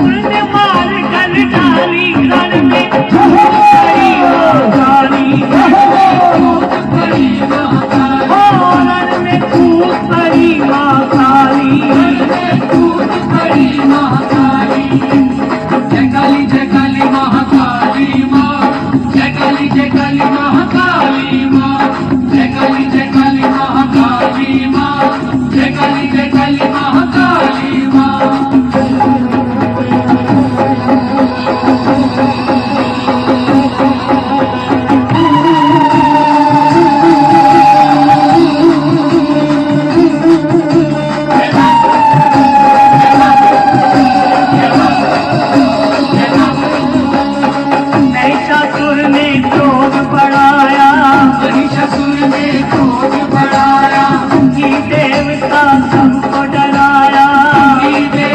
उड़ने मार कर डाली रण में बड़ी महाकाली रण में कूद पड़ी महाकाली